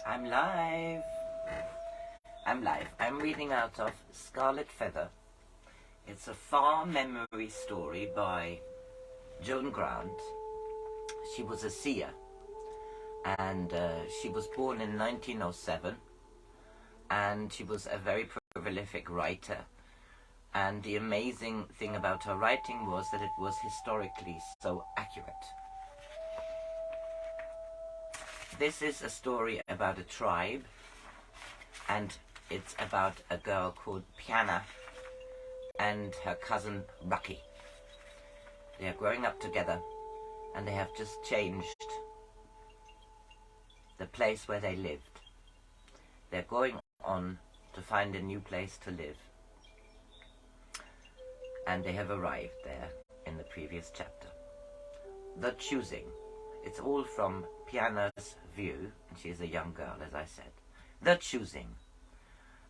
I'm live. I'm reading out of Scarlet Feather. It's a far memory story by Joan Grant. She was a seer, and she was born in 1907, and she was a very prolific writer. And the amazing thing about her writing was that it was historically so accurate. This is a story about a tribe, and it's about a girl called Piyanah and her cousin Raki. They are growing up together, and they have just changed the place where they lived. They're going on to find a new place to live, and they have arrived there in the previous chapter. The choosing. It's all from Piyanah's view, and she is a young girl, as I said. The choosing.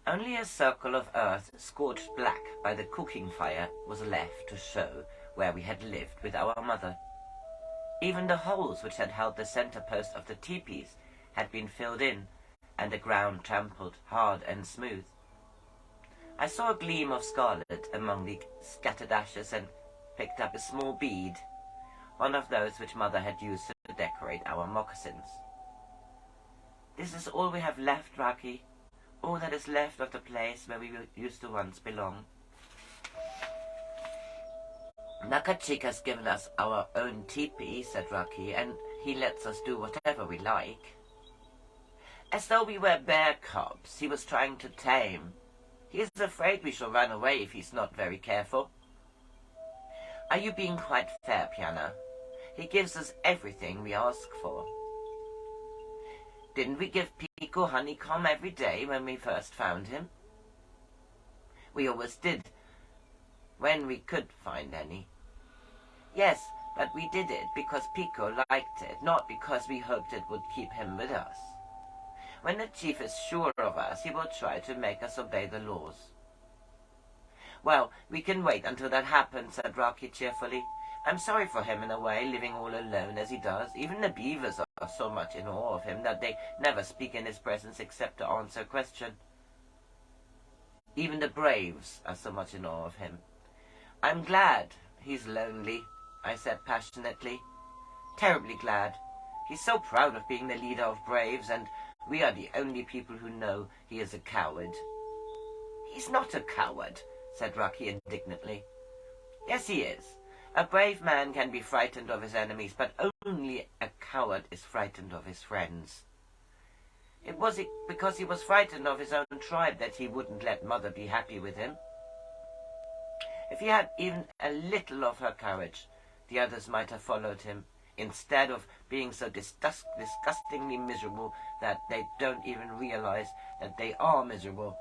Only a circle of earth scorched black by the cooking fire was left to show where we had lived with our mother. Even the holes which had held the center post of the teepees had been filled in, and the ground trampled hard and smooth. I saw a gleam of scarlet among the scattered ashes and picked up a small bead, one of those which Mother had used to decorate our moccasins. This is all we have left, Raki. All that is left of the place where we used to once belong. Nakachika's given us our own teepee, said Raki, and he lets us do whatever we like. As though we were bear cubs he was trying to tame. He is afraid we shall run away if he's not very careful. Are you being quite fair, Piyanah? He gives us everything we ask for. Didn't we give Pico honeycomb every day when we first found him? We always did, when we could find any. Yes, but we did it because Pico liked it, not because we hoped it would keep him with us. When the chief is sure of us, he will try to make us obey the laws. Well, we can wait until that happens, said Raki cheerfully. I'm sorry for him in a way, living all alone as he does. Even the beavers are so much in awe of him that they never speak in his presence except to answer a question. Even the braves are so much in awe of him. I'm glad he's lonely, I said passionately. Terribly glad. He's so proud of being the leader of braves, and we are the only people who know he is a coward. He's not a coward, said Raki indignantly. Yes, he is. A brave man can be frightened of his enemies, but only a coward is frightened of his friends. It was because he was frightened of his own tribe that he wouldn't let Mother be happy with him. If he had even a little of her courage, the others might have followed him, instead of being so disgustingly miserable that they don't even realize that they are miserable.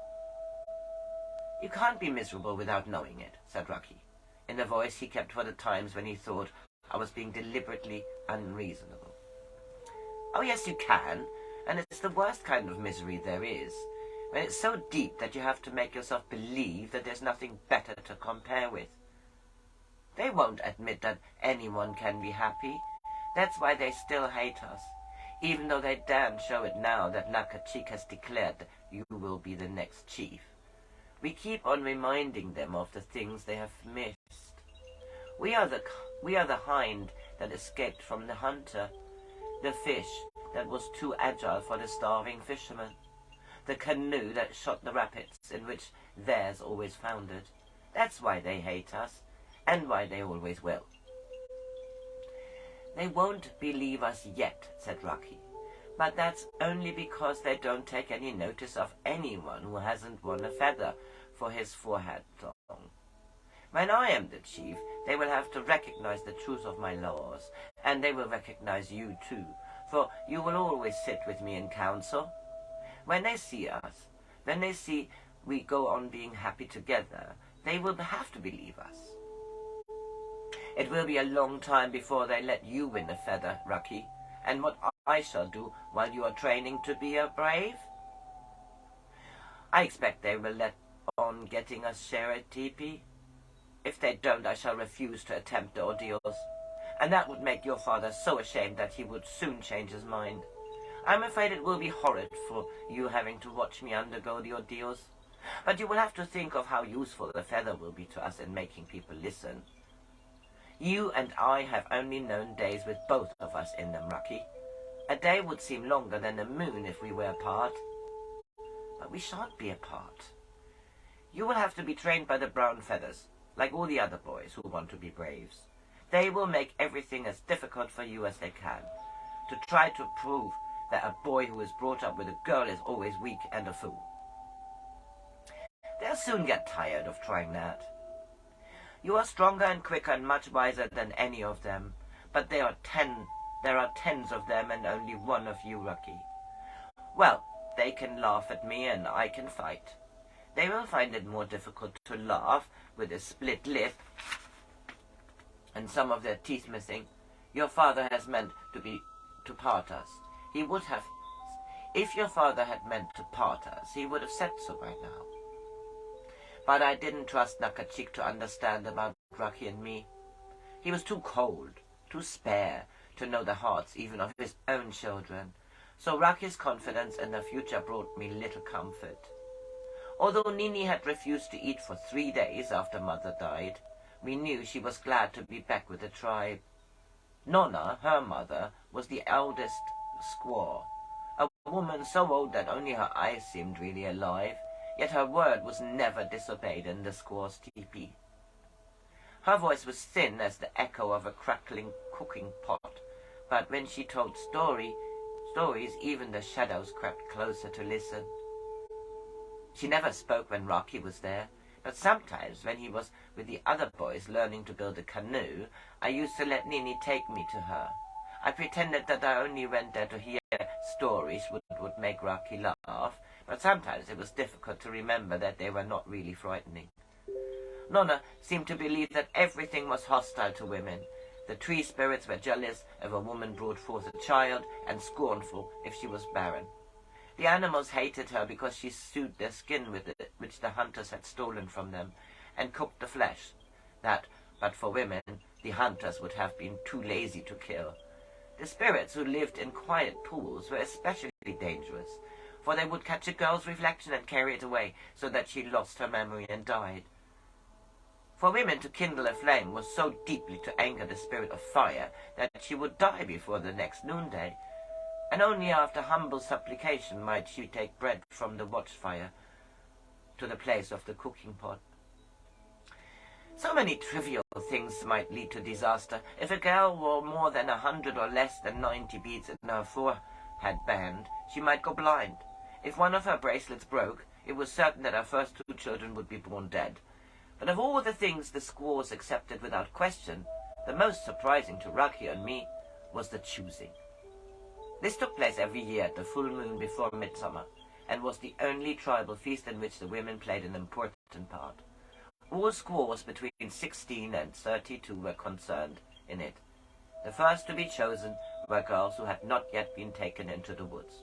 You can't be miserable without knowing it, said Raki, in a voice he kept for the times when he thought I was being deliberately unreasonable. Oh yes, you can, and it's the worst kind of misery there is, when it's so deep that you have to make yourself believe that there's nothing better to compare with. They won't admit that anyone can be happy. That's why they still hate us, even though they daren't show it now that Nakachik has declared that you will be the next chief. We keep on reminding them of the things they have missed. We are the hind that escaped from the hunter, the fish that was too agile for the starving fisherman, the canoe that shot the rapids in which theirs always foundered. That's why they hate us, and why they always will. They won't believe us yet, said Raki, but that's only because they don't take any notice of anyone who hasn't won a feather for his forehead long. When I am the chief, they will have to recognize the truth of my laws, and they will recognize you too, for you will always sit with me in council. When they see us, when they see we go on being happy together, they will have to believe us. It will be a long time before they let you win a feather, Raki, and what I shall do while you are training to be a brave? I expect they will let on getting us share a teepee. If they don't, I shall refuse to attempt the ordeals, and that would make your father so ashamed that he would soon change his mind. I'm afraid it will be horrid for you having to watch me undergo the ordeals. But you will have to think of how useful the feather will be to us in making people listen. You and I have only known days with both of us in them, Raki. A day would seem longer than a moon if we were apart. But we shan't be apart. You will have to be trained by the brown feathers, like all the other boys who want to be braves. They will make everything as difficult for you as they can, to try to prove that a boy who is brought up with a girl is always weak and a fool. They'll soon get tired of trying that. You are stronger and quicker and much wiser than any of them, but there are tens of them and only one of you, Raki. Well, they can laugh at me and I can fight. They will find it more difficult to laugh with a split lip and some of their teeth missing. Your father has meant to part us. He would have, if your father had meant to part us, he would have said so by now. But I didn't trust Nakachik to understand about Raki and me. He was too cold, too spare, to know the hearts even of his own children. So Raki's confidence in the future brought me little comfort. Although Nini had refused to eat for 3 days after Mother died, we knew she was glad to be back with the tribe. Nonna, her mother, was the eldest squaw, a woman so old that only her eyes seemed really alive, yet her word was never disobeyed in the squaw's teepee. Her voice was thin as the echo of a crackling cooking pot, but when she told stories, even the shadows crept closer to listen. She never spoke when Raki was there, but sometimes when he was with the other boys learning to build a canoe, I used to let Nini take me to her. I pretended that I only went there to hear stories which would make Raki laugh, but sometimes it was difficult to remember that they were not really frightening. Nonna seemed to believe that everything was hostile to women. The tree spirits were jealous if a woman brought forth a child, and scornful if she was barren. The animals hated her because she sewed their skin with it, which the hunters had stolen from them, and cooked the flesh that, but for women, the hunters would have been too lazy to kill. The spirits who lived in quiet pools were especially dangerous, for they would catch a girl's reflection and carry it away, so that she lost her memory and died. For women to kindle a flame was so deeply to anger the spirit of fire that she would die before the next noonday, and only after humble supplication might she take bread from the watchfire to the place of the cooking pot. So many trivial things might lead to disaster. If a girl wore more than 100 or less than 90 beads in her forehead band, she might go blind. If one of her bracelets broke, it was certain that her first 2 children would be born dead. But of all the things the squaws accepted without question, the most surprising to Raki and me was the choosing. This took place every year at the full moon before midsummer, and was the only tribal feast in which the women played an important part. All squaws between 16 and 32 were concerned in it. The first to be chosen were girls who had not yet been taken into the woods,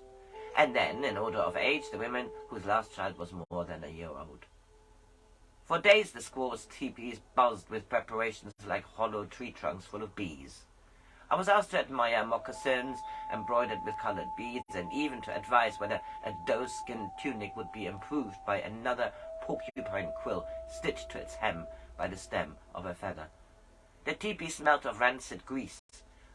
and then, in order of age, the women whose last child was more than a year old. For days the squaws' teepees buzzed with preparations like hollow tree trunks full of bees. I was asked to admire moccasins embroidered with colored beads, and even to advise whether a doe-skin tunic would be improved by another porcupine quill stitched to its hem by the stem of a feather. The teepee smelt of rancid grease,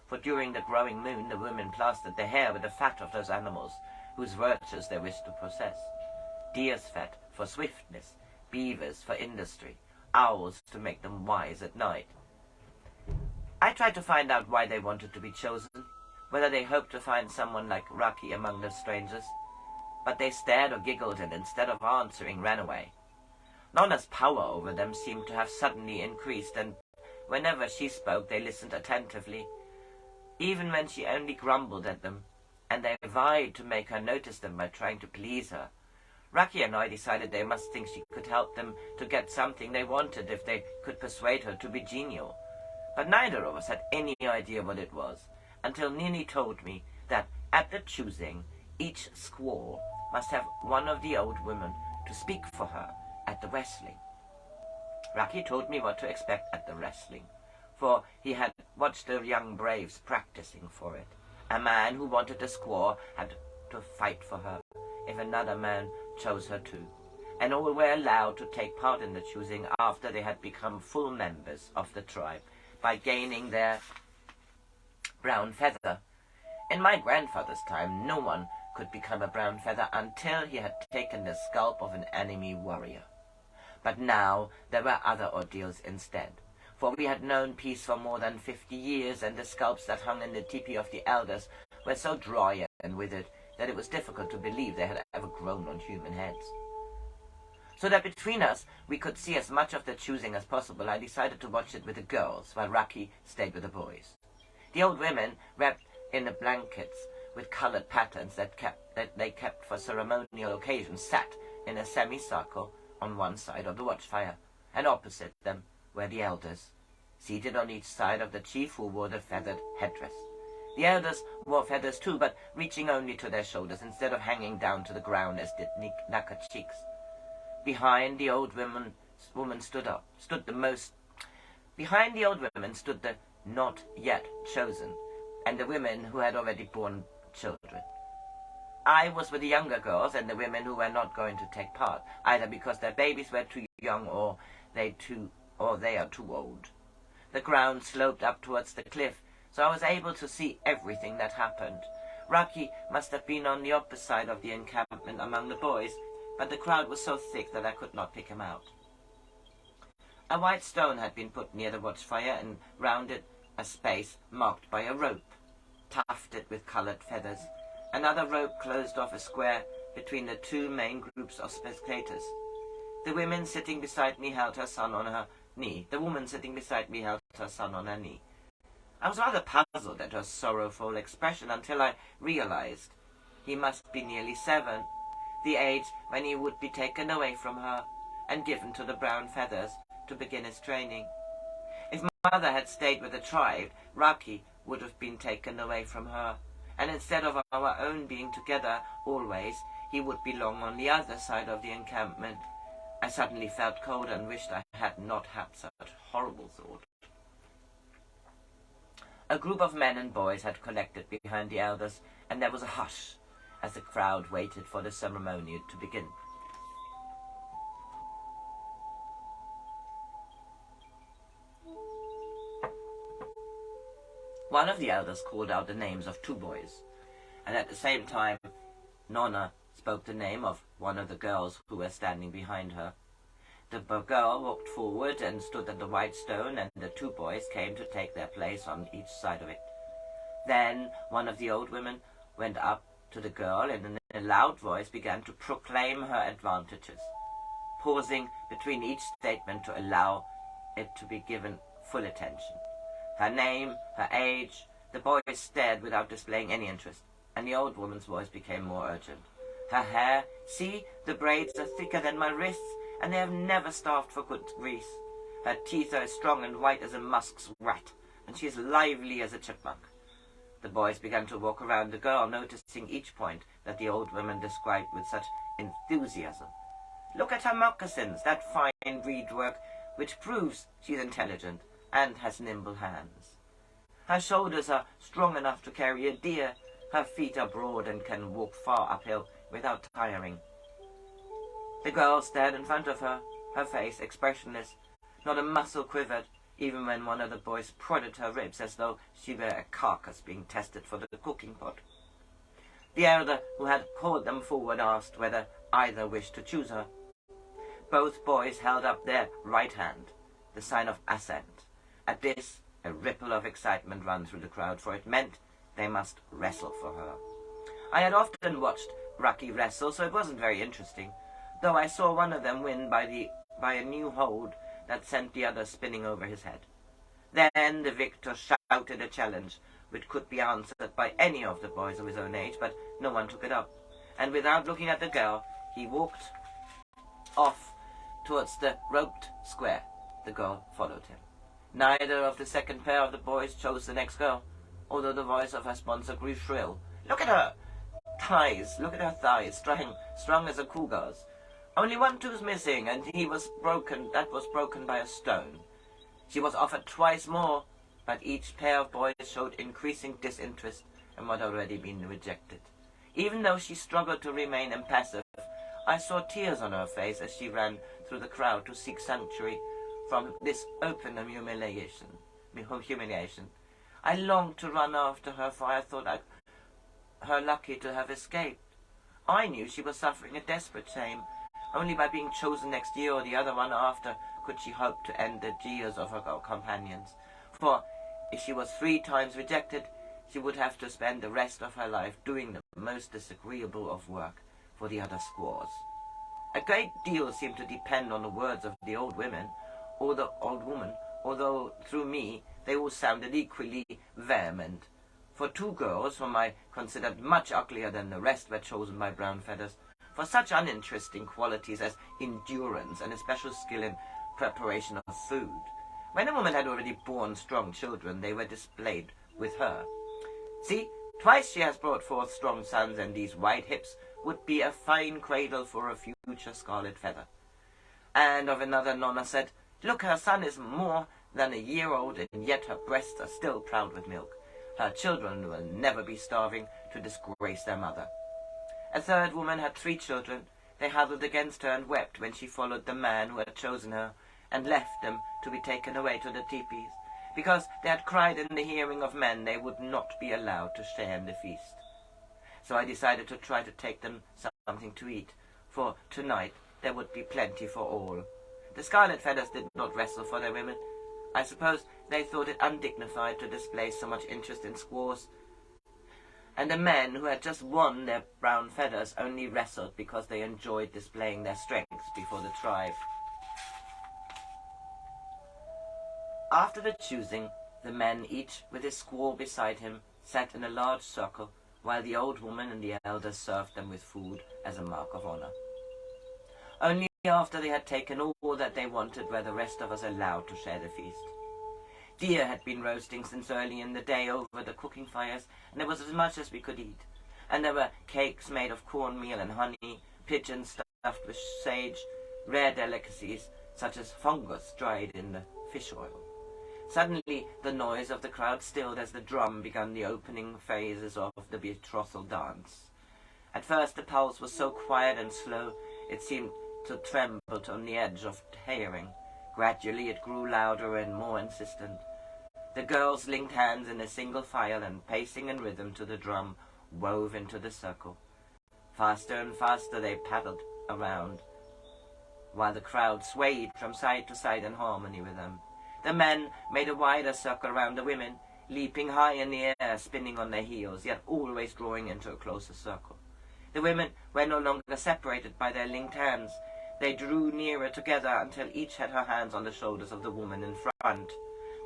for during the growing moon the women plastered their hair with the fat of those animals whose virtues they wished to possess. Deer's fat for swiftness, beavers for industry, owls to make them wise at night. I tried to find out why they wanted to be chosen, whether they hoped to find someone like Raki among the strangers, but they stared or giggled and instead of answering ran away. Nonna's power over them seemed to have suddenly increased, and whenever she spoke they listened attentively, even when she only grumbled at them, and they vied to make her notice them by trying to please her. Raki and I decided they must think she could help them to get something they wanted if they could persuade her to be genial. But neither of us had any idea what it was, until Nini told me that at the choosing, each squaw must have one of the old women to speak for her at the wrestling. Raki told me what to expect at the wrestling, for he had watched the young braves practicing for it. A man who wanted a squaw had to fight for her if another man chose her too, and all were allowed to take part in the choosing after they had become full members of the tribe by gaining their brown feather. In my grandfather's time, no one could become a brown feather until he had taken the scalp of an enemy warrior. But now there were other ordeals instead, for we had known peace for more than 50 years, and the scalps that hung in the teepee of the elders were so dry and withered that it was difficult to believe they had ever grown on human heads. So that between us we could see as much of the choosing as possible, I decided to watch it with the girls, while Raki stayed with the boys. The old women, wrapped in the blankets with colored patterns that they kept for ceremonial occasions, sat in a semicircle on one side of the watchfire, and opposite them were the elders, seated on each side of the chief, who wore the feathered headdress. The elders wore feathers too, but reaching only to their shoulders instead of hanging down to the ground as did Nakachik's. Behind the old woman stood the not yet chosen, and the women who had already borne children. I was with the younger girls and the women who were not going to take part, either because their babies were too young or they are too old. The ground sloped up towards the cliff, so I was able to see everything that happened. Raki must have been on the opposite side of the encampment among the boys, but the crowd was so thick that I could not pick him out. A white stone had been put near the watchfire, and round it a space marked by a rope, tufted with colored feathers. Another rope closed off a square between the two main groups of spectators. The woman sitting beside me held her son on her knee. I was rather puzzled at her sorrowful expression until I realized he must be nearly 7, the age when he would be taken away from her and given to the brown feathers to begin his training. If mother had stayed with the tribe, Raki would have been taken away from her, and instead of our own being together always, he would belong on the other side of the encampment. I suddenly felt cold and wished I had not had such horrible thought. A group of men and boys had collected behind the elders, and there was a hush as the crowd waited for the ceremony to begin. One of the elders called out the names of 2 boys, and at the same time Nonna spoke the name of one of the girls who were standing behind her. The girl walked forward and stood at the white stone, and the 2 boys came to take their place on each side of it. Then one of the old women went up to the girl and in a loud voice began to proclaim her advantages, pausing between each statement to allow it to be given full attention. Her name, her age. The boys stared without displaying any interest, and the old woman's voice became more urgent. Her hair, see, the braids are thicker than my wrists, and they have never starved for good grease. Her teeth are as strong and white as a musk's rat, and she is lively as a chipmunk. The boys began to walk around the girl, noticing each point that the old woman described with such enthusiasm. Look at her moccasins, that fine reed work, which proves she's intelligent and has nimble hands. Her shoulders are strong enough to carry a deer. Her feet are broad and can walk far uphill without tiring. The girl stared in front of her, her face expressionless. Not a muscle quivered, even when one of the boys prodded her ribs as though she were a carcass being tested for the cooking pot. The elder who had called them forward asked whether either wished to choose her. Both boys held up their right hand, the sign of assent. At this, a ripple of excitement ran through the crowd, for it meant they must wrestle for her. I had often watched Raki wrestle, so it wasn't very interesting, though I saw one of them win by a new hold that sent the other spinning over his head. Then the victor shouted a challenge, which could be answered by any of the boys of his own age, but no one took it up, and without looking at the girl, he walked off towards the roped square. The girl followed him. Neither of the second pair of the boys chose the next girl, although the voice of her sponsor grew shrill. Look at her thighs, strong as a cougar's. Only one tooth missing, and that was broken by a stone. She was offered twice more, but each pair of boys showed increasing disinterest and what had already been rejected. Even though she struggled to remain impassive, I saw tears on her face as she ran through the crowd to seek sanctuary from this open humiliation. I longed to run after her, for I thought her lucky to have escaped. I knew she was suffering a desperate shame. Only by being chosen next year or the other one after could she hope to end the jeers of her companions. For if she was 3 times rejected, she would have to spend the rest of her life doing the most disagreeable of work for the other squaws. A great deal seemed to depend on the words of the old women, or the old woman, although through me they all sounded equally vehement. For 2 girls, whom I considered much uglier than the rest, were chosen by Brown Feathers for such uninteresting qualities as endurance and a special skill in preparation of food. When a woman had already borne strong children, they were displayed with her. See, twice she has brought forth strong sons, and these white hips would be a fine cradle for a future Scarlet Feather. And of another Nonna said, look, her son is more than a year old, and yet her breasts are still proud with milk. Her children will never be starving to disgrace their mother. A third woman had 3 children. They huddled against her and wept when she followed the man who had chosen her, and left them to be taken away to the teepees, because they had cried in the hearing of men they would not be allowed to share in the feast. So I decided to try to take them something to eat, for tonight there would be plenty for all. The Scarlet Feathers did not wrestle for their women. I suppose they thought it undignified to display so much interest in squaws, and the men who had just won their brown feathers only wrestled because they enjoyed displaying their strength before the tribe. After the choosing, the men, each with his squaw beside him, sat in a large circle, while the old woman and the elders served them with food as a mark of honor. Only after they had taken all that they wanted were the rest of us allowed to share the feast. Deer had been roasting since early in the day over the cooking fires, and there was as much as we could eat. And there were cakes made of cornmeal and honey, pigeons stuffed with sage, rare delicacies such as fungus dried in the fish oil. Suddenly the noise of the crowd stilled as the drum began the opening phases of the betrothal dance. At first the pulse was so quiet and slow it seemed to tremble on the edge of hearing. Gradually it grew louder and more insistent. The girls linked hands in a single file and, pacing in rhythm to the drum, wove into the circle. Faster and faster they paddled around, while the crowd swayed from side to side in harmony with them. The men made a wider circle around the women, leaping high in the air, spinning on their heels, yet always drawing into a closer circle. The women were no longer separated by their linked hands. They drew nearer together until each had her hands on the shoulders of the woman in front.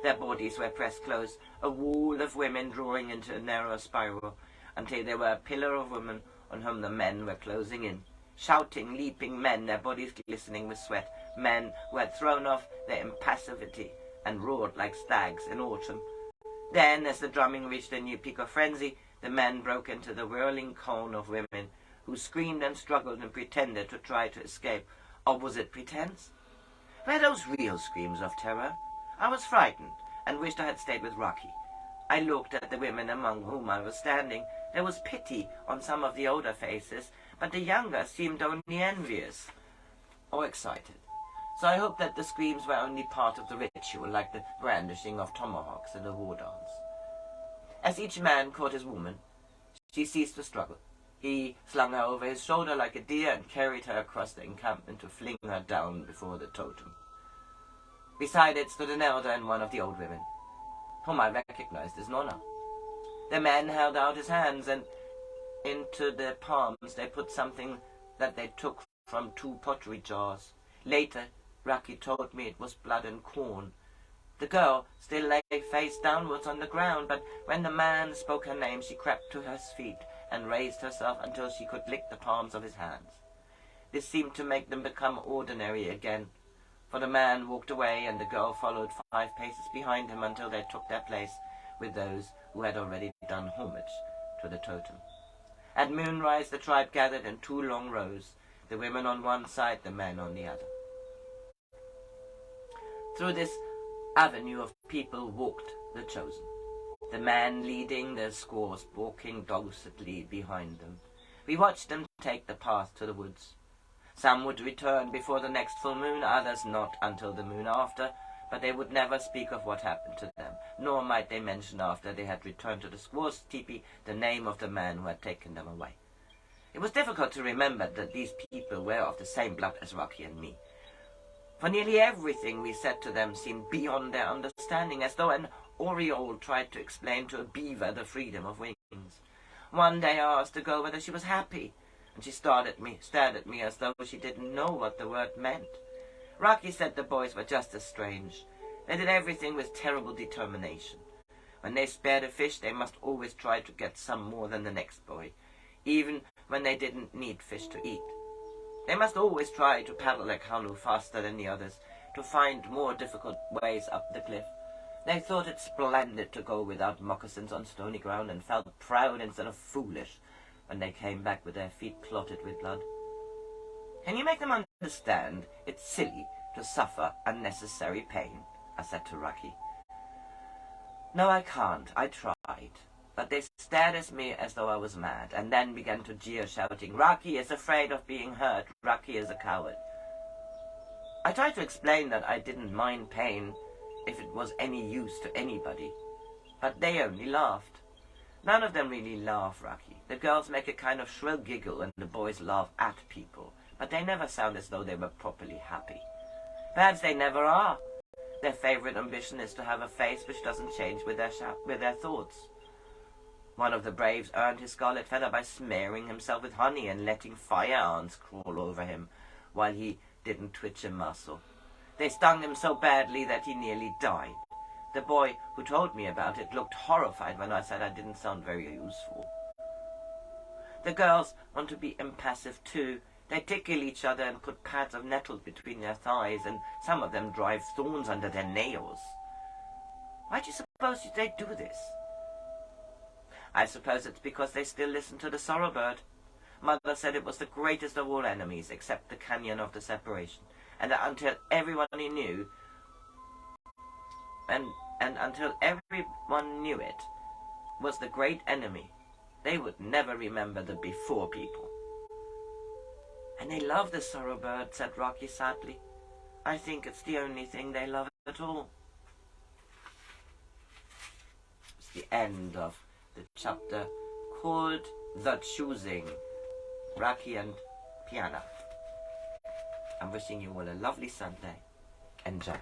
Their bodies were pressed close, a wall of women drawing into a narrow spiral, until they were a pillar of women on whom the men were closing in. Shouting, leaping men, their bodies glistening with sweat, men who had thrown off their impassivity and roared like stags in autumn. Then, as the drumming reached a new peak of frenzy, the men broke into the whirling cone of women, who screamed and struggled and pretended to try to escape. Or was it pretense? Were those real screams of terror? I was frightened, and wished I had stayed with Raki. I looked at the women among whom I was standing. There was pity on some of the older faces, but the younger seemed only envious or excited. So I hoped that the screams were only part of the ritual, like the brandishing of tomahawks in a war dance. As each man caught his woman, she ceased to struggle. He slung her over his shoulder like a deer and carried her across the encampment to fling her down before the totem. Beside it stood an elder and one of the old women, whom I recognized as Nonna. The man held out his hands, and into their palms they put something that they took from 2 pottery jars. Later, Raki told me it was blood and corn. The girl still lay face downwards on the ground, but when the man spoke her name, she crept to her feet and raised herself until she could lick the palms of his hands. This seemed to make them become ordinary again, for the man walked away and the girl followed 5 paces behind him until they took their place with those who had already done homage to the totem. At moonrise the tribe gathered in 2 long rows, the women on one side, the men on the other. Through this avenue of people walked the chosen. the man leading the squaws walking docilely behind them. We watched them take the path to the woods. Some would return before the next full moon, others not until the moon after, but they would never speak of what happened to them, nor might they mention after they had returned to the squaw's teepee the name of the man who had taken them away. It was difficult to remember that these people were of the same blood as Raki and me, for nearly everything we said to them seemed beyond their understanding, as though an oriole tried to explain to a beaver the freedom of wings. One day I asked the girl whether she was happy, and she stared at me as though she didn't know what the word meant. Raki said the boys were just as strange. They did everything with terrible determination. When they spared a fish, they must always try to get some more than the next boy, even when they didn't need fish to eat. They must always try to paddle like Hanu faster than the others, to find more difficult ways up the cliff. They thought it splendid to go without moccasins on stony ground, and felt proud instead of foolish when they came back with their feet clotted with blood. Can you make them understand it's silly to suffer unnecessary pain? I said to Raki. No, I can't. I tried. But they stared at me as though I was mad, and then began to jeer, shouting, Raki is afraid of being hurt. Raki is a coward. I tried to explain that I didn't mind pain if it was any use to anybody, but they only laughed. None of them really laugh, Raki. The girls make a kind of shrill giggle and the boys laugh at people, but they never sound as though they were properly happy. Perhaps they never are. Their favorite ambition is to have a face which doesn't change with their thoughts. One of the braves earned his scarlet feather by smearing himself with honey and letting fire ants crawl over him while he didn't twitch a muscle. They stung him so badly that he nearly died. The boy who told me about it looked horrified when I said I didn't sound very useful. The girls want to be impassive too. They tickle each other and put pads of nettles between their thighs, and some of them drive thorns under their nails. Why do you suppose they do this? I suppose it's because they still listen to the sorrow bird. Mother said it was the greatest of all enemies, except the canyon of the separation, and that until everyone knew it was the great enemy, they would never remember the before people. And they love the sorrow bird, said Raki sadly. I think it's the only thing they love at all. It's the end of the chapter called The Choosing, Raki and Piyanah. I'm wishing you all a lovely Sunday. Enjoy.